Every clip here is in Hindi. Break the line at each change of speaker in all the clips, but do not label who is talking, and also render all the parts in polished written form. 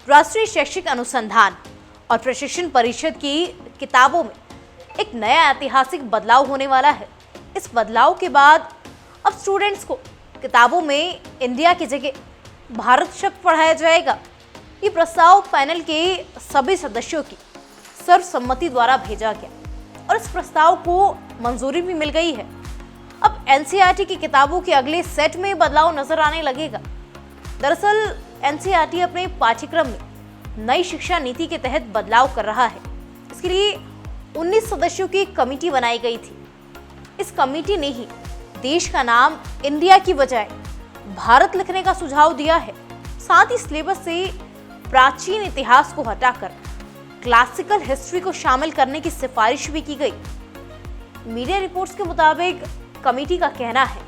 राष्ट्रीय शैक्षिक अनुसंधान और प्रशिक्षण परिषद की किताबों में एक नया ऐतिहासिक बदलाव होने वाला है। इस बदलाव के बाद अब स्टूडेंट्स को किताबों में इंडिया की जगह भारत शब्द पढ़ाया जाएगा। ये प्रस्ताव पैनल के सभी सदस्यों की सर्वसम्मति द्वारा भेजा गया और इस प्रस्ताव को मंजूरी भी मिल गई है। अब एनसीईआरटी की किताबों के अगले सेट में बदलाव नजर आने लगेगा। दरअसल एनसीईआरटी अपने पाठ्यक्रम में नई शिक्षा नीति के तहत बदलाव कर रहा है। इसके लिए 19 सदस्यों की कमेटी बनाई गई थी। इस कमेटी ने ही देश का नाम इंडिया की बजाय भारत लिखने का सुझाव दिया है। साथ ही सिलेबस से प्राचीन इतिहास को हटाकर क्लासिकल हिस्ट्री को शामिल करने की सिफारिश भी की गई। मीडिया रिपोर्ट्स के मुताबिक कमेटी का कहना है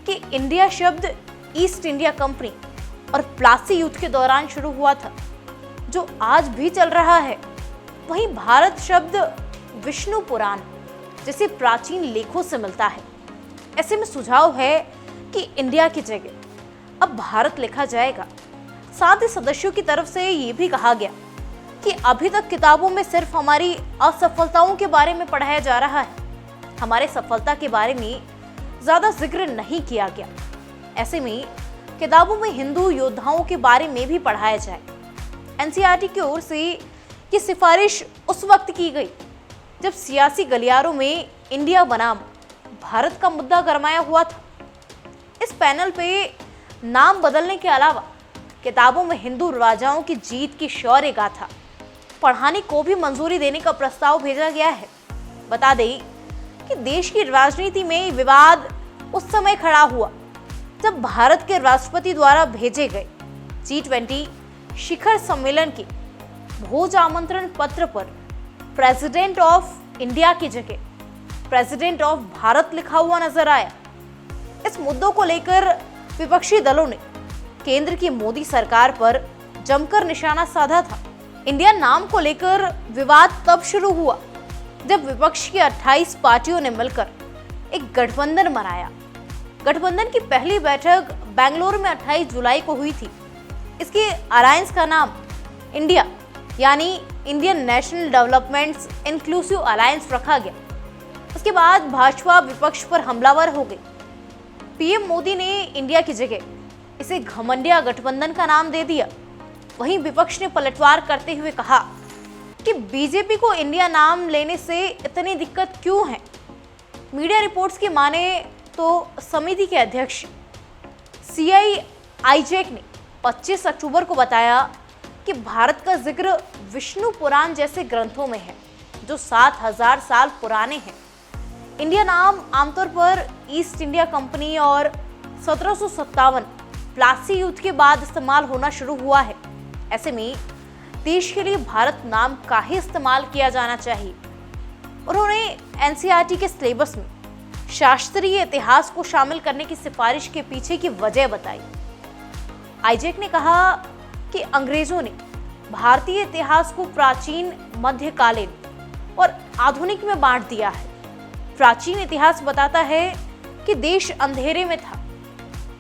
कि इंडिया शब्द ईस्ट इंडिया कंपनी और प्लासी युद्ध के दौरान शुरू हुआ था, जो आज भी चल रहा है। वहीं भारत शब्द विष्णु पुराण जैसे प्राचीन लेखों से मिलता है। ऐसे में सुझाव है कि इंडिया की जगह अब भारत लिखा जाएगा। साथ ही सदस्यों की तरफ से ये भी कहा गया कि अभी तक किताबों में सिर्फ हमारी असफलताओं के बारे में पढ़ाया जा रहा है, हमारे सफलता के बारे में ज्यादा जिक्र नहीं किया गया। ऐसे में किताबों में हिंदू योद्धाओं के बारे में भी पढ़ाया जाए। एनसीईआरटी की ओर से ये सिफारिश उस वक्त की गई जब सियासी गलियारों में इंडिया बनाम भारत का मुद्दा गरमाया हुआ था। इस पैनल पे नाम बदलने के अलावा किताबों में हिंदू राजाओं की जीत की शौर्य गाथा पढ़ाने को भी मंजूरी देने का प्रस्ताव भेजा गया है। बता दें कि देश की राजनीति में विवाद उस समय खड़ा हुआ जब भारत के राष्ट्रपति द्वारा भेजे गए G20 शिखर सम्मेलन के भोज आमंत्रण पत्र पर प्रेसिडेंट ऑफ इंडिया की जगह प्रेसिडेंट ऑफ भारत लिखा हुआ नजर आया। इस मुद्दों को लेकर विपक्षी दलों ने केंद्र की मोदी सरकार पर जमकर निशाना साधा था। इंडिया नाम को लेकर विवाद तब शुरू हुआ जब विपक्ष की 28 पार्टियों ने मिलकर एक गठबंधन बनाया। गठबंधन की पहली बैठक बेंगलुरु में 28 जुलाई को हुई थी। इसके अलायंस का नाम इंडिया यानी Indian national developments inclusive alliance रखा गया। उसके बाद भाजपा विपक्ष पर हमलावर हो गई। पीएम मोदी ने इंडिया की जगह इसे घमंडिया गठबंधन का नाम दे दिया। वहीं विपक्ष ने पलटवार करते हुए कहा कि बीजेपी को इंडिया नाम लेने से इतनी दिक्कत क्यों है। मीडिया रिपोर्ट्स की माने तो समिति के अध्यक्ष CI आइजैक ने 25 अक्टूबर को बताया कि भारत का जिक्र विष्णु पुराण जैसे ग्रंथों में है जो 7000 साल पुराने हैं। इंडिया नाम आमतौर पर ईस्ट इंडिया कंपनी और 1757 प्लासी युद्ध के बाद इस्तेमाल होना शुरू हुआ है। ऐसे में देश के लिए भारत नाम का ही इस्तेमाल किया जाना चाहिए। उन्होंने एनसीईआरटी के सिलेबस में शास्त्रीय इतिहास को शामिल करने की सिफारिश के पीछे की वजह बताई। आइजैक ने कहा कि अंग्रेजों ने भारतीय इतिहास को प्राचीन, मध्यकालीन और आधुनिक में बांट दिया है। प्राचीन इतिहास बताता है कि देश अंधेरे में था,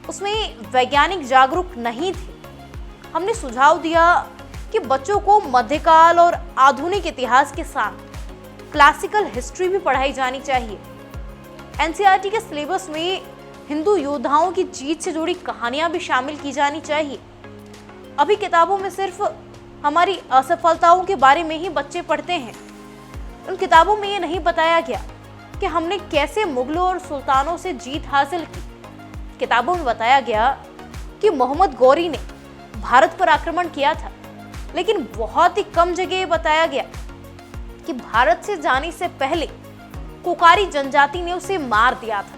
उसमें वैज्ञानिक जागरूक नहीं थे। हमने सुझाव दिया कि बच्चों को मध्यकाल और आधुनिक इतिहास के साथ क्लासिकल हिस्ट्री भी पढ़ाई जानी चाहिए। एनसीईआरटी के सिलेबस में हिंदू योद्धाओं की जीत से जुड़ी कहानियां भी शामिल की जानी चाहिए। अभी किताबों में सिर्फ हमारी असफलताओं के बारे में ही बच्चे पढ़ते हैं। उन किताबों में ये नहीं बताया गया कि हमने कैसे मुगलों और सुल्तानों से जीत हासिल की। किताबों में बताया गया कि मोहम्मद गौरी ने भारत पर आक्रमण किया था, लेकिन बहुत ही कम जगह बताया गया कि भारत से जाने से पहले कोकारी जनजाति ने उसे मार दिया था।